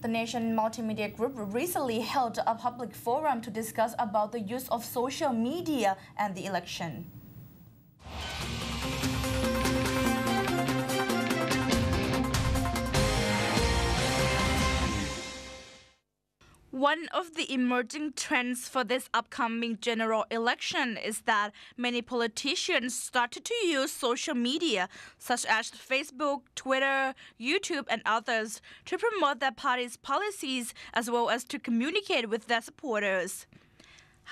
The Nation Multimedia Group recently held a public forum to discuss about the use of social media and the election. One of the emerging trends for this upcoming general election is that many politicians started to use social media such as Facebook, Twitter, YouTube and others to promote their party's policies as well as to communicate with their supporters.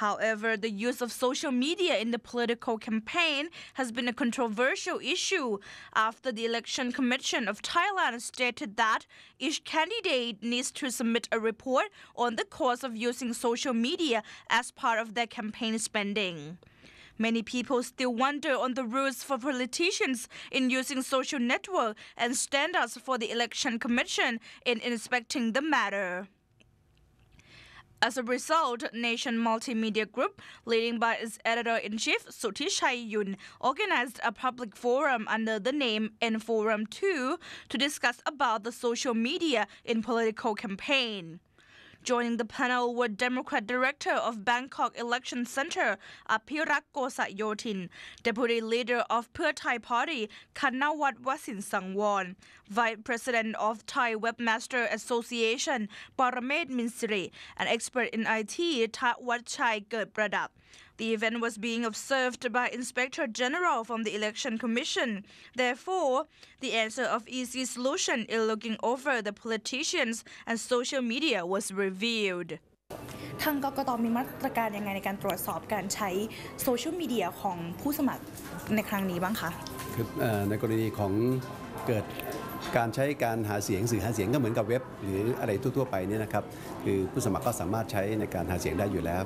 However, the use of social media in the political campaign has been a controversial issue after the Election Commission of Thailand stated that each candidate needs to submit a report on the cost of using social media as part of their campaign spending. Many people still wonder on the rules for politicians in using social network and standards for the Election Commission in inspecting the matter. As a result, Nation Multimedia Group, leading by its editor-in-chief Suthishai Yun, organized a public forum under the name N Forum 2 to discuss about the social media in political campaign. Joining the panel were Democrat Director of Bangkok Election Center, Aphirak Kosayotin, Deputy Leader of Pheu Thai Party, Kannawat Wasin Sangwon, Vice President of Thai Webmaster Association, Paramed Minsiri, and expert in IT, Thawatchai Gertpradap. The event was being observed by Inspector General from the Election Commission. Therefore, the answer of easy solution in looking over the politicians and social media was revealed. ทางกกต.มีมาตรการยังไงในการตรวจสอบการใช้โซเชียลมีเดียของผู้สมัครในครั้งนี้บ้างคะคือในกรณีของเกิดการใช้การหาเสียงสื่อหาเสียงก็เหมือนกับเว็บหรืออะไรทั่วๆไปเนี่ยนะครับคือผู้สมัครก็สามารถใช้ในการหาเสียงได้อยู่แล้ว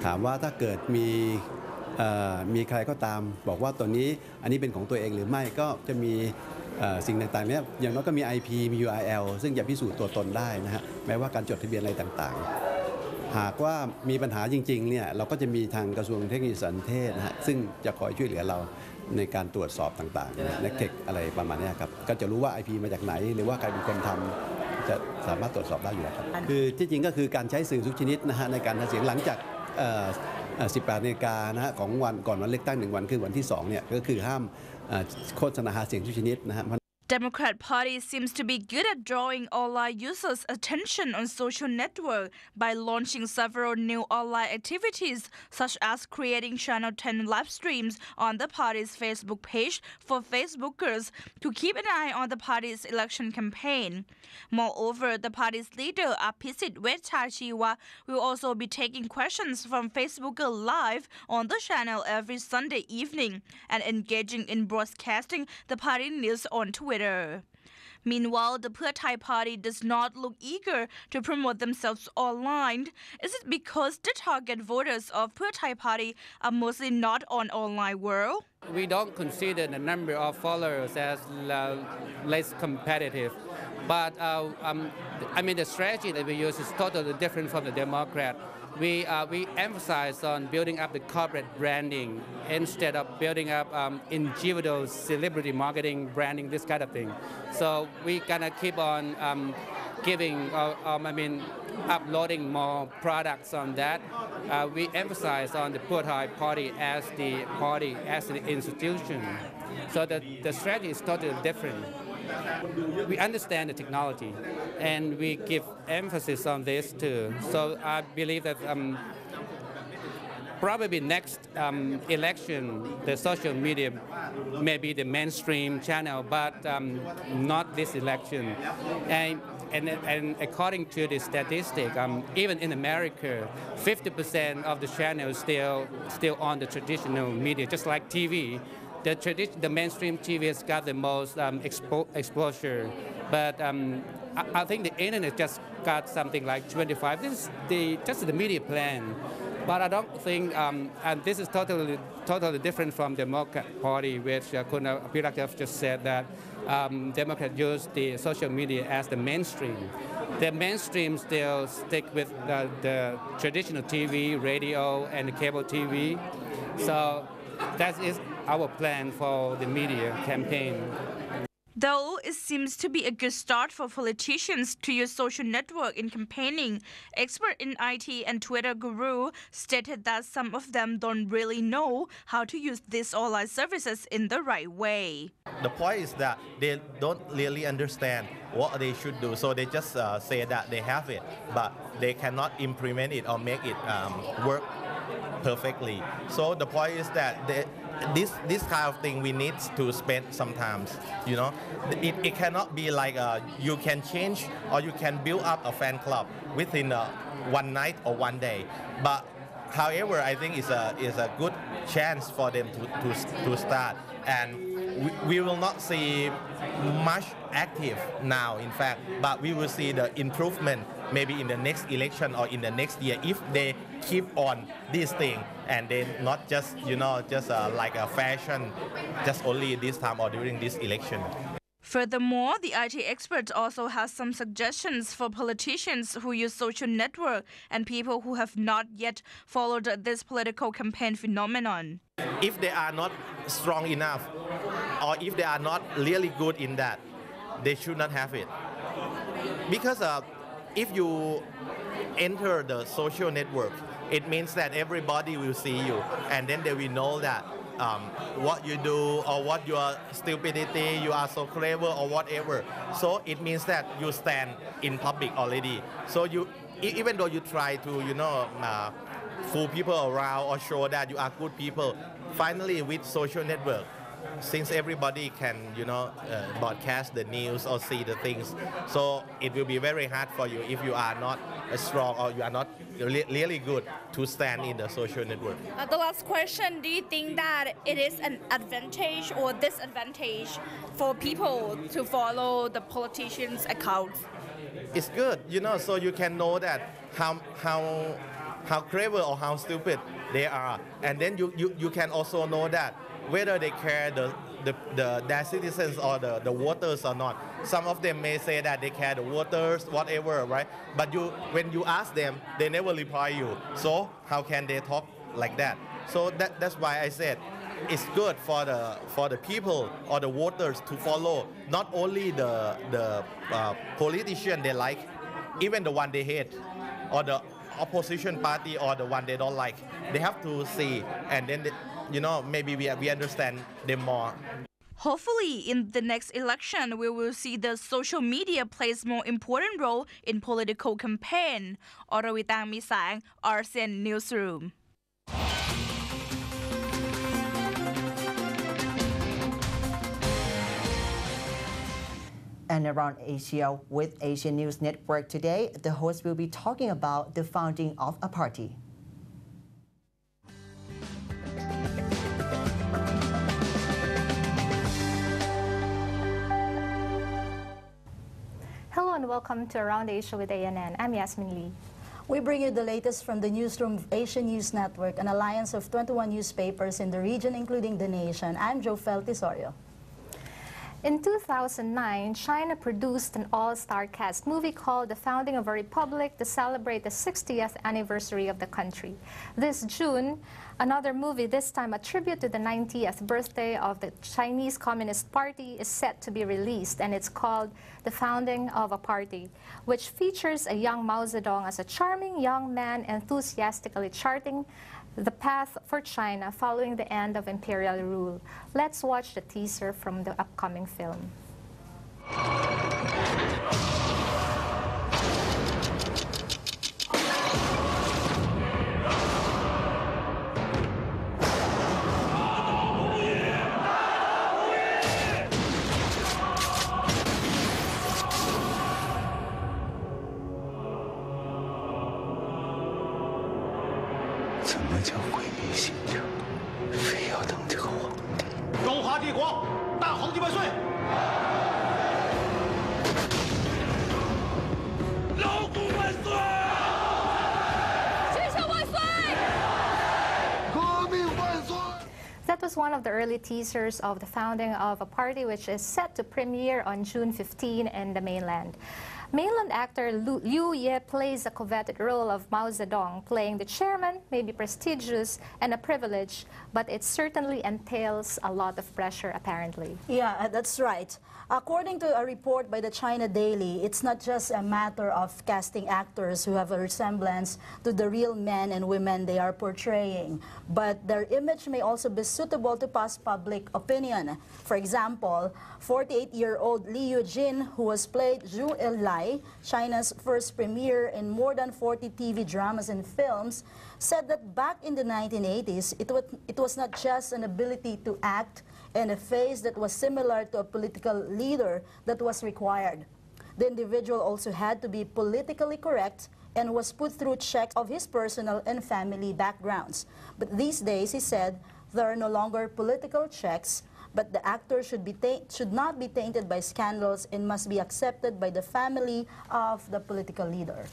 ถามว่าถ้าเกิดมีใครก็ตามบอกว่าตัวนี้อันนี้เป็นของตัวเองหรือไม่ก็จะมีสิ่งต่างๆเนี่ยอย่างน้อยก็มี IP มี URL ซึ่งจะพิสูจน์ตัวตนได้นะฮะแม้ว่าการจดทะเบียนอะไรต่างๆหากว่ามีปัญหาจริงๆเนี่ยเราก็จะมีทางกระทรวงเทคโนโลยีสารสนเทศนะฮะซึ่งจะคอยช่วยเหลือเราในการตรวจสอบต่างๆ Netec อะไรประมาณนี้ครับก็จะรู้ว่า IP มาจากไหนหรือว่าใครเป็นคนทำจะสามารถตรวจสอบได้อยู่แล้วครับคือที่จริงก็คือการใช้สื่อทุกชนิดนะฮะในการหาเสียงหลังจาก18 นาฬิกานะฮะของวันก่อนวันเลือกตั้ง1 วันคือวันที่2เนี่ยก็คือห้ามโฆษณาหาเสียงทุกชนิดนะฮะDemocrat Party seems to be good at drawing online users' attention on social network by launching several new online activities, such as creating Channel 10 live streams on the party's Facebook page for Facebookers to keep an eye on the party's election campaign. Moreover, the party's leader, Aphisit Wechchachiwa, will also be taking questions from Facebooker live on the channel every Sunday evening and engaging in broadcasting the party news on Twitter. Meanwhile, the Pheu Thai Party does not look eager to promote themselves online. Is it because the target voters of Pheu Thai Party are mostly not on online world? We don't consider the number of followers as less competitive. But I mean, the strategy that we use is totally different from the Democrat. We emphasize on building up the corporate branding instead of building up individual celebrity marketing, branding, this kind of thing. So we gonna keep on uploading more products on that. We emphasize on the Pheu Thai Party as the institution. So the strategy is totally different. We understand the technology, and we give emphasis on this too. So I believe that probably next election, the social media may be the mainstream channel, but not this election. And according to the statistic, even in America, 50% of the channels still on the traditional media, just like TV. The mainstream TV has got the most exposure, but I think the internet just got something like 25. This is just the media plan, but I don't think, and this is totally different from the Democrat Party, which Kuna Aphirak just said that Democrats use the social media as the mainstream. The mainstream still stick with the traditional TV, radio, and the cable TV. So that is our plan for the media campaign. Though it seems to be a good start for politicians to use social network in campaigning, expert in IT and Twitter guru stated that some of them don't really know how to use these online services in the right way. The point is that they don't really understand what they should do, so they just say that they have it, but they cannot implement it or make it work perfectly. So the point is that this kind of thing we need to spend sometimes. You know, it cannot be like you can change or you can build up a fan club within one night or one day. But however, I think it's a good chance for them to start, and we will not see much active now, in fact, but we will see the improvement maybe in the next election or in the next year if they keep on this thing and then not just like a fashion just only this time or during this election. Furthermore, the IT expert also has some suggestions for politicians who use social network and people who have not yet followed this political campaign phenomenon. If they are not strong enough or if they are not really good in that, they should not have it. Because if you enter the social network, it means that everybody will see you, and then they will know that what you do or what your stupidity, you are so clever or whatever. So it means that you stand in public already. So even though you try to fool people around or show that you are good people, finally with social network, since everybody can broadcast the news or see the things, so it will be very hard for you if you are not strong or you are not really good to stand in the social network. The last question, do you think that it is an advantage or disadvantage for people to follow the politicians' accounts? It's good, so you can know that how clever or how stupid they are, and then you can also know that whether they care their citizens or the voters or not. Some of them may say that they care the voters, whatever, right? But when you ask them, they never reply you. So how can they talk like that? So that's why I said it's good for the people or the voters to follow not only the politician they like, even the one they hate, or the opposition party or the one they don't like. They have to see, and then maybe we understand them more. Hopefully, in the next election, we will see the social media plays more important role in political campaign. Oravitang Misang, Asean Newsroom. And around Asia with Asian News Network today, the host will be talking about the founding of a party. Hello and welcome to Around Asia with ANN. I'm Yasmin Lee. We bring you the latest from the newsroom of Asian News Network, an alliance of 21 newspapers in the region, including The Nation. I'm Jofel Tisorio. In 2009, China produced an all-star cast movie called The Founding of a Republic to celebrate the 60th anniversary of the country. This June, another movie, this time a tribute to the 90th birthday of the Chinese Communist Party, is set to be released, and it's called The Founding of a Party, which features a young Mao Zedong as a charming young man enthusiastically charting the path for China following the end of imperial rule. Let's watch the teaser from the upcoming film. 怎么叫鬼迷心窍？非要当这个皇帝？中华帝国大皇帝万岁！老祖万岁！先生万岁！革命万岁！ That was one of the early teasers of the founding of a party, which is set to premiere on June 15 in the mainland. Mainland actor Liu Ye plays a coveted role of Mao Zedong. Playing the chairman may be prestigious and a privilege, but it certainly entails a lot of pressure, apparently. Yeah, that's right. According to a report by the China Daily, it's not just a matter of casting actors who have a resemblance to the real men and women they are portraying, but their image may also be suitable to pass public opinion. For example, 48-year-old Li Yujin, who has played Zhu Enlai, China's first premier in more than 40 TV dramas and films, said that back in the 1980s, it was not just an ability to act and a face that was similar to a political leader that was required. The individual also had to be politically correct and was put through checks of his personal and family backgrounds. But these days, he said, there are no longer political checks, but the actor should not be tainted by scandals and must be accepted by the family of the political leader.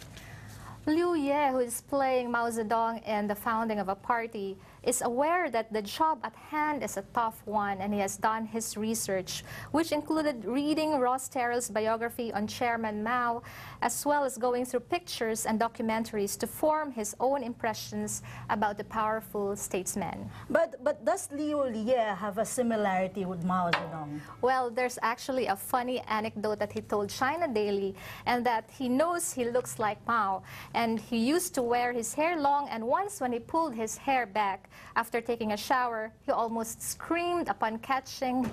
Liu Ye, who is playing Mao Zedong in the founding of a party, is aware that the job at hand is a tough one, and he has done his research, which included reading Ross Terrell's biography on Chairman Mao, as well as going through pictures and documentaries to form his own impressions about the powerful statesman. But does Liu Ye have a similarity with Mao Zedong? Well, there's actually a funny anecdote that he told China Daily, and that he knows he looks like Mao, and he used to wear his hair long, and once when he pulled his hair back after taking a shower, he almost screamed upon catching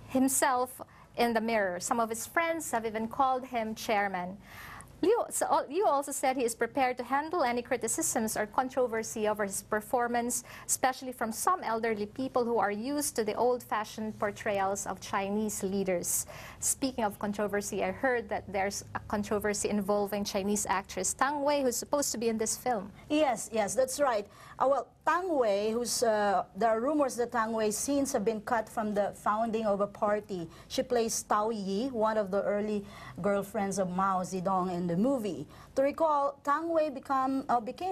himself in the mirror. Some of his friends have even called him chairman. Liu also said he is prepared to handle any criticisms or controversy over his performance, especially from some elderly people who are used to the old-fashioned portrayals of Chinese leaders. Speaking of controversy, I heard that there's a controversy involving Chinese actress Tang Wei, who's supposed to be in this film. Yes, that's right. Well, Tang Wei, there are rumors that Tang Wei's scenes have been cut from the founding of a party. She plays Tao Yi, one of the early girlfriends of Mao Zedong in the movie. To recall, Tang Wei became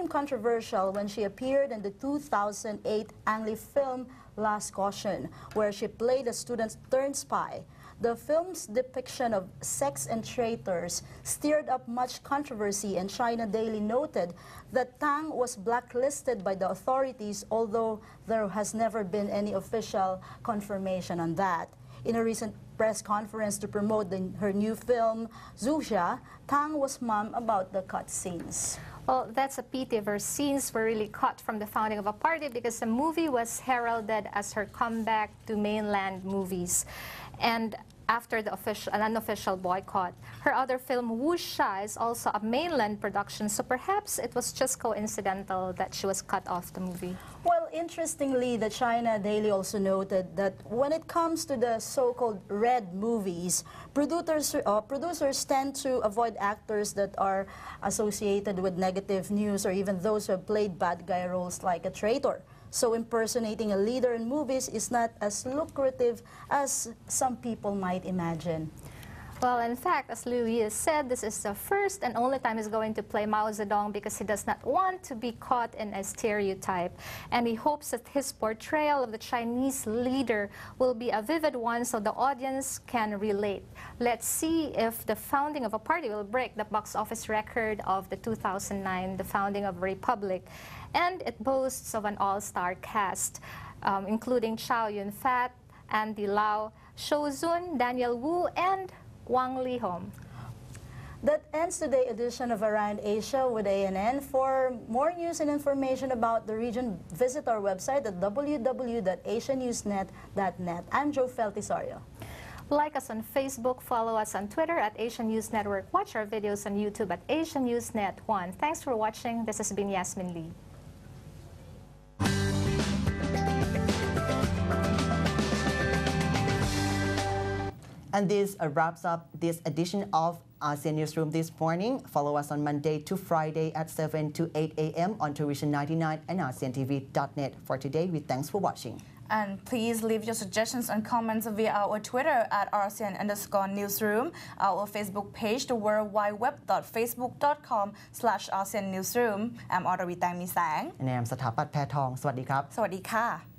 controversial when she appeared in the 2008 Ang Lee film Last Caution, where she played a student-turned-spy. The film's depiction of sex and traitors stirred up much controversy, and China Daily noted that Tang was blacklisted by the authorities, although there has never been any official confirmation on that. In a recent press conference to promote her new film, Zuzia, Tang was mum about the cut scenes. Well, that's a pity if her scenes were really cut from the founding of a party, because the movie was heralded as her comeback to mainland movies. And after the an unofficial boycott, her other film, Wuxia, is also a mainland production, so perhaps it was just coincidental that she was cut off the movie. Well, interestingly, the China Daily also noted that when it comes to the so-called red movies, producers tend to avoid actors that are associated with negative news or even those who have played bad guy roles like a traitor. So impersonating a leader in movies is not as lucrative as some people might imagine. Well, in fact, as Liu Ye said, this is the first and only time he's going to play Mao Zedong because he does not want to be caught in a stereotype. And he hopes that his portrayal of the Chinese leader will be a vivid one so the audience can relate. Let's see if the founding of a party will break the box office record of the 2009, the founding of a republic. And it boasts of an all-star cast, including Chow Yun-fat, Andy Lau, Shou Zun, Daniel Wu, and Wang Lihong. That ends today's edition of Around Asia with ANN. For more news and information about the region, visit our website at www.asiannewsnet.net. I'm Jo Feltisorio. Like us on Facebook, follow us on Twitter at Asian News Network, watch our videos on YouTube at Asian News Net 1. Thanks for watching. This has been Yasmin Lee. And this wraps up this edition of ASEAN Newsroom this morning. Follow us on Monday to Friday at 7 to 8 a.m. on Television 99 and ASEANTV.net. For today, we thanks for watching. And please leave your suggestions and comments via our Twitter at ASEAN_newsroom, our Facebook page, the worldwideweb.facebook.com/ASEAN Newsroom. I'm Audrey Tang Mi Sang. And I'm สถาปัตย์ แพทอง สวัสดีครับ สวัสดีค่ะ